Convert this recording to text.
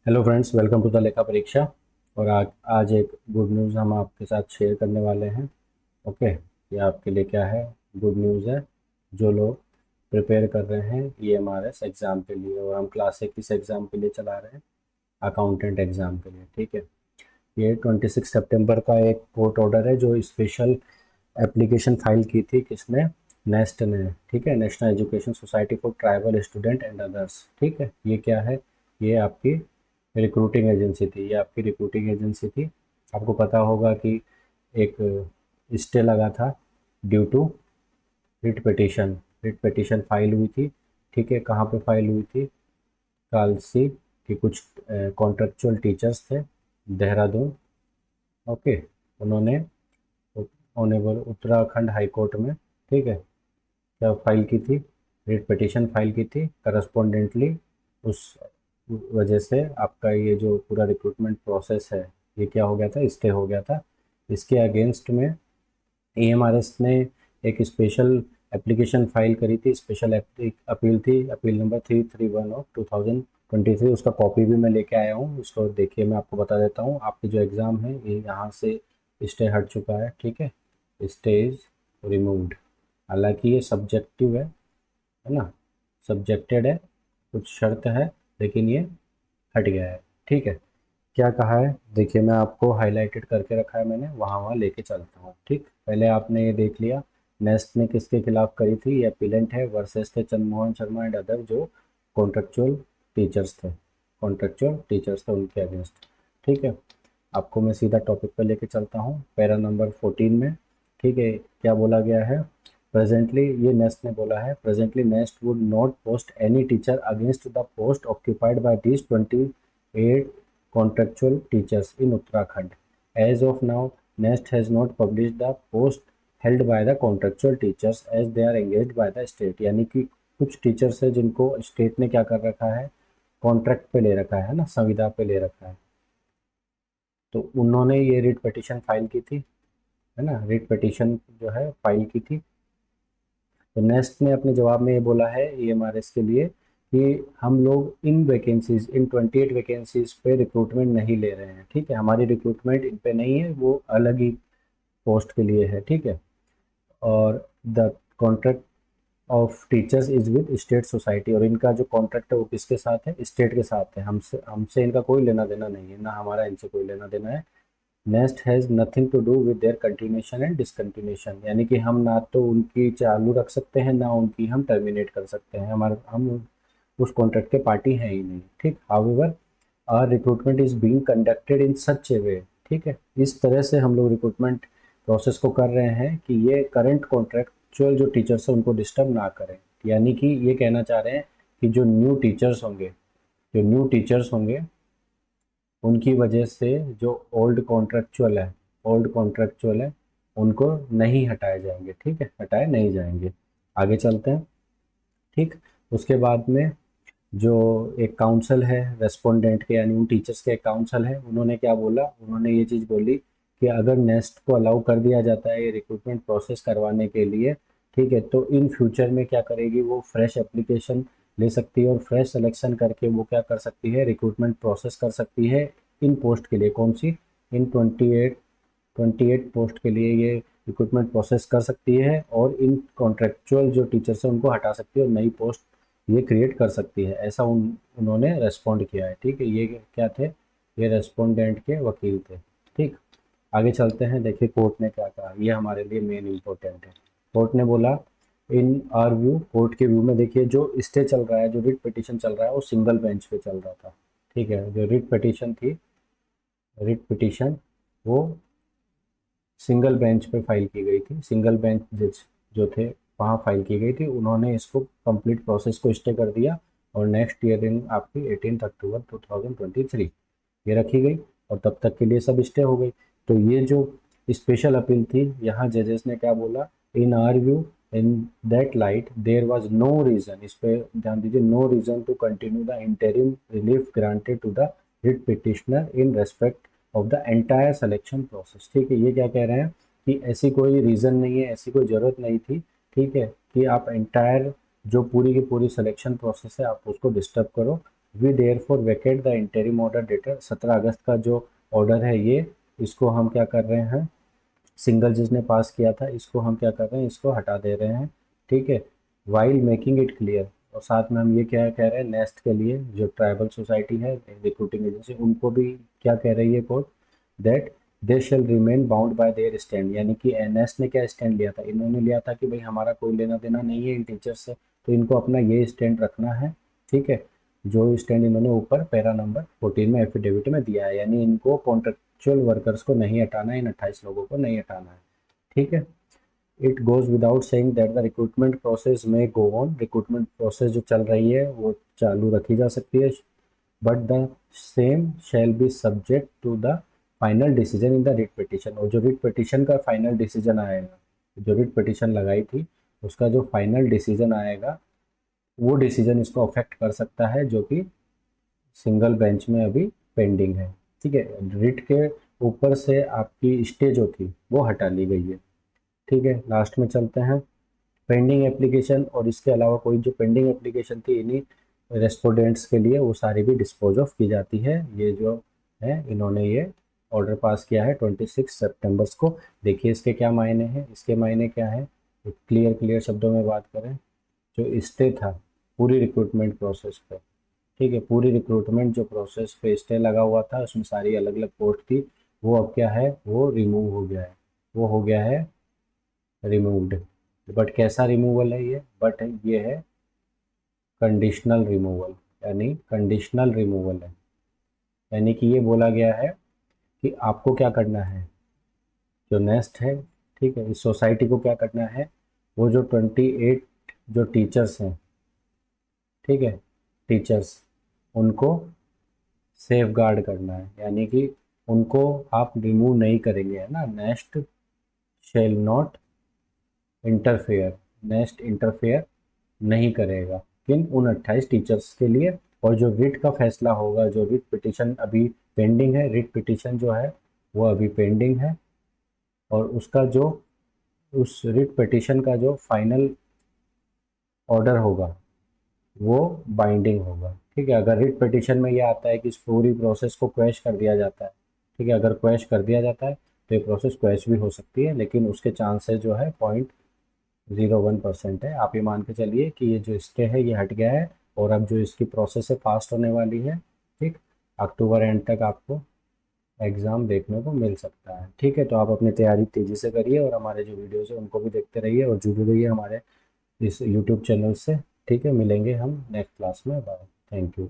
Hello friends, welcome to the Lekha Pariksha. और आज एक गुड न्यूज़ हम आपके साथ शेयर करने वाले हैं। ओके, ये आपके लिए क्या है? गुड न्यूज़ है। जो लोग प्रिपेयर कर रहे हैं ईएमआरएस एग्ज़ाम के लिए, और हम क्लास 1 किस एग्ज़ाम के लिए चला रहे हैं? अकाउंटेंट एग्ज़ाम के लिए। ठीक है, ये 26 सितंबर का एक कोर्ट ऑर्डर है जो स्पेशल एप्लीकेशन फाइल की थी किसने? नेस्ट ने। ठीक है, national education society for tribal student and others. ठीक है, ये क्या है? ये आपकी रिक्रूटिंग एजेंसी थी। ये आपकी रिक्रूटिंग एजेंसी थी। आपको पता होगा कि एक स्टे लगा था due to writ petition. Writ petition file हुई थी। ठीक है, कहाँ पे फाइल हुई थी? कालसी के कुछ कॉन्ट्रेक्चुअल टीचर्स थे, देहरादून। ओके, उन्होंने ऑनरेबल उत्तराखंड हाई कोर्ट में, ठीक है, क्या फाइल की थी? रिट पिटीशन फाइल की थी। करस्पॉन्डेंटली उस वजह से आपका ये जो पूरा रिक्रूटमेंट प्रोसेस है, ये क्या हो गया था? स्टे हो गया था। इसके अगेंस्ट में ईएमआरएस ने एक स्पेशल एप्लीकेशन फाइल करी थी। स्पेशल अपील थी, अपील नंबर 331 ऑफ 2023। उसका कॉपी भी मैं लेके आया हूँ। इसको देखिए, मैं आपको बता देता हूँ। आपकी जो एग्ज़ाम है ये यहाँ से स्टे हट चुका है। ठीक है, स्टे इज रिमूव्ड। हालांकि ये सब्जेक्टिव है ना, सब्जेक्टेड है, कुछ शर्त है, लेकिन ये हट गया है। ठीक है, क्या कहा है देखिए, मैं आपको हाईलाइटेड करके रखा है, मैंने वहाँ वहाँ लेके चलता हूँ। ठीक, पहले आपने ये देख लिया नेस्ट ने किसके खिलाफ करी थी। ये अपीलेंट है वर्सेस थे चंद्रमोहन शर्मा एंड अदर, जो कॉन्ट्रेक्चुअल टीचर्स थे। कॉन्ट्रेक्चुअल टीचर्स थे, उनके अगेंस्ट। ठीक है, आपको मैं सीधा टॉपिक पर लेके चलता हूँ, पैरा नंबर 14 में। ठीक है, क्या बोला गया है? प्रेजेंटली, ये नेस्ट ने बोला है, presently nest would not post any teacher against the post occupied by this 28 contractual teachers in Uttarakhand. As of now, NEST has not published the post held by the contractual teachers as they are engaged by the state। यानी कि कुछ teachers है जिनको state ने क्या कर रखा है? कॉन्ट्रैक्ट पे ले रखा है ना, संविदा पे ले रखा है। तो उन्होंने ये रिट पिटीशन फाइल की थी, है ना, रिट पिटीशन जो है फाइल की थी। तो नेस्ट ने अपने जवाब में ये बोला है ईएमआरएस के लिए कि हम लोग इन वैकेंसीज, इन 28 वैकेंसीज पे रिक्रूटमेंट नहीं ले रहे हैं। ठीक है, हमारी रिक्रूटमेंट इन पे नहीं है, वो अलग ही पोस्ट के लिए है। ठीक है, और the contract of teachers is with state society. और इनका जो कॉन्ट्रैक्ट है वो किसके साथ है? स्टेट के साथ है। हमसे हमसे इनका कोई लेना देना नहीं है, ना हमारा इनसे कोई लेना देना है। Nest has nothing to do with their continuation and discontinuation. यानी कि हम ना तो उनकी चालू रख सकते हैं, ना उनकी हम टर्मिनेट कर सकते हैं। हमारे हम उस कॉन्ट्रैक्ट के पार्टी हैं ही नहीं। ठीक, however our recruitment is being conducted in such a way. ठीक है, इस तरह से हम लोग रिक्रूटमेंट प्रोसेस को कर रहे हैं कि ये करंट कॉन्ट्रैक्चुअल जो टीचर्स हैं उनको डिस्टर्ब ना करें। यानी कि ये कहना चाह रहे हैं कि जो न्यू टीचर्स होंगे, जो न्यू टीचर्स होंगे, उनकी वजह से जो ओल्ड कॉन्ट्रेक्चुअल है उनको नहीं हटाए जाएंगे। ठीक है, हटाए नहीं जाएंगे। आगे चलते हैं। ठीक, उसके बाद में जो एक काउंसिल है रेस्पोंडेंट के, यानी उन टीचर्स के एक काउंसिल है, उन्होंने क्या बोला? उन्होंने ये चीज़ बोली कि अगर नेस्ट को अलाउ कर दिया जाता है ये रिक्रूटमेंट प्रोसेस करवाने के लिए, ठीक है, तो इन फ्यूचर में क्या करेगी? वो फ्रेश एप्लीकेशन ले सकती है और फ्रेश सिलेक्शन करके वो क्या कर सकती है? रिक्रूटमेंट प्रोसेस कर सकती है इन पोस्ट के लिए। कौन सी? इन 28 पोस्ट के लिए ये रिक्रूटमेंट प्रोसेस कर सकती है, और इन कॉन्ट्रेक्चुअल जो टीचर्स हैं उनको हटा सकती है और नई पोस्ट ये क्रिएट कर सकती है। ऐसा उन्होंने रेस्पॉन्ड किया है। ठीक है, ये क्या थे? ये रेस्पोंडेंट के वकील थे। ठीक, आगे चलते हैं। देखिए कोर्ट ने क्या कहा, ये हमारे लिए मेन इंपॉर्टेंट है। कोर्ट ने बोला इन आर व्यू, कोर्ट के व्यू में देखिए, जो स्टे चल रहा है, जो रिट पिटीशन चल रहा है, वो सिंगल बेंच पे चल रहा था। ठीक है, जो रिट पिटीशन थी, रिट पिटीशन वो सिंगल बेंच पे फाइल की गई थी। सिंगल बेंच जज जो थे वहाँ फाइल की गई थी। उन्होंने इसको कंप्लीट प्रोसेस को स्टे कर दिया, और नेक्स्ट ईयरिंग आपकी 18 अक्टूबर 2023 ये रखी गई, और तब तक के लिए सब स्टे हो गई। तो ये जो स्पेशल अपील थी, यहाँ जजेस ने क्या बोला? In our view, in that light there was no reason, इस पे ध्यान दीजिए, no reason to continue the interim relief granted to the writ petitioner in respect of the entire selection process. ठीक है, ये क्या कह रहे हैं कि ऐसी कोई रीज़न नहीं है, ऐसी कोई ज़रूरत नहीं थी, ठीक है, कि आप एंटायर जो पूरी की पूरी सिलेक्शन प्रोसेस है आप उसको डिस्टर्ब करो। We therefore vacate the interim order dated 17 August का जो ऑर्डर है ये, इसको हम क्या कर रहे हैं, सिंगल जज ने पास किया था, इसको हम क्या कर रहे हैं, इसको हटा दे रहे हैं। ठीक है, वाइल मेकिंग इट क्लियर, और साथ में हम ये क्या कह रहे हैं, नेस्ट के लिए जो ट्राइबल सोसाइटी है रिक्रूटिंग एजेंसी, उनको भी क्या कह रही है court, that they shell remain bound by there stand, यानी कि नेस्ट ने क्या स्टैंड लिया था, इन्होंने लिया था कि भाई हमारा कोई लेना देना नहीं है इन टीचर्स से, तो इनको अपना ये स्टैंड रखना है। ठीक है, जो स्टैंड इन्होंने ऊपर पैरा नंबर 14 में एफिडेविट में दिया है, यानी इनको कॉन्ट्रेक्चुअल वर्कर्स को नहीं हटाना है, इन 28 लोगों को नहीं हटाना है। ठीक है, it goes without saying that the recruitment process में गो ऑन, रिक्रूटमेंट प्रोसेस जो चल रही है वो चालू रखी जा सकती है, but the same shall be subject to the final decision in the writ petition, और जो रिट पिटिशन का फाइनल डिसीजन आएगा, जो रिट पिटिशन लगाई थी उसका जो फाइनल डिसीजन आएगा, वो डिसीजन इसको अफेक्ट कर सकता है, जो कि सिंगल बेंच में अभी पेंडिंग है। ठीक है, रिट के ऊपर से आपकी स्टे जो थी वो हटा ली गई है। ठीक है, लास्ट में चलते हैं पेंडिंग एप्लीकेशन, और इसके अलावा कोई जो पेंडिंग एप्लीकेशन थी इन्हीं रेस्पोंडेंट्स के लिए, वो सारी भी डिस्पोज ऑफ की जाती है। ये जो है इन्होंने ये ऑर्डर पास किया है 26 सितंबर को। देखिए इसके क्या मायने हैं, इसके मायने क्या है, क्लियर शब्दों में बात करें, जो स्टे था पूरी रिक्रूटमेंट प्रोसेस पे, ठीक है, पूरी रिक्रूटमेंट जो प्रोसेस पे स्टे लगा हुआ था, उसमें सारी अलग अलग पोस्ट थी, वो अब क्या है, वो रिमूव हो गया है, वो हो गया है रिमूव्ड। बट कैसा रिमूवल है ये, बट ये है कंडीशनल रिमूवल, यानी कंडीशनल रिमूवल है, यानी कि ये बोला गया है कि आपको क्या करना है, जो नेस्ट है, ठीक है, इस सोसाइटी को क्या करना है, वो जो 28 जो टीचर्स हैं, ठीक है, टीचर्स, उनको सेफ गार्ड करना है, यानी कि उनको आप रिमूव नहीं करेंगे, है ना, nest shall not interfere, nest interfere नहीं करेगा किन, उन 28 टीचर्स के लिए। और जो रिट का फैसला होगा, जो रिट पिटिशन अभी पेंडिंग है, रिट पिटिशन जो है वो अभी पेंडिंग है, और उसका जो उस रिट पिटिशन का जो फाइनल ऑर्डर होगा वो बाइंडिंग होगा। ठीक है, अगर रिट पिटिशन में ये आता है कि इस पूरी प्रोसेस को क्वैश कर दिया जाता है, ठीक है, अगर क्वैश कर दिया जाता है तो ये प्रोसेस क्वैश भी हो सकती है, लेकिन उसके चांसेस जो है 0.01% है। आप ये मान के चलिए कि ये जो स्टे है ये हट गया है, और अब जो इसकी प्रोसेस है फास्ट होने वाली है। ठीक, अक्टूबर एंड तक आपको एग्ज़ाम देखने को मिल सकता है। ठीक है, तो आप अपनी तैयारी तेज़ी से करिए, और हमारे जो वीडियोज़ है उनको भी देखते रहिए, और जुड़े रहिए हमारे इस यूट्यूब चैनल से। ठीक है, मिलेंगे हम नेक्स्ट क्लास में, बाय, थैंक यू।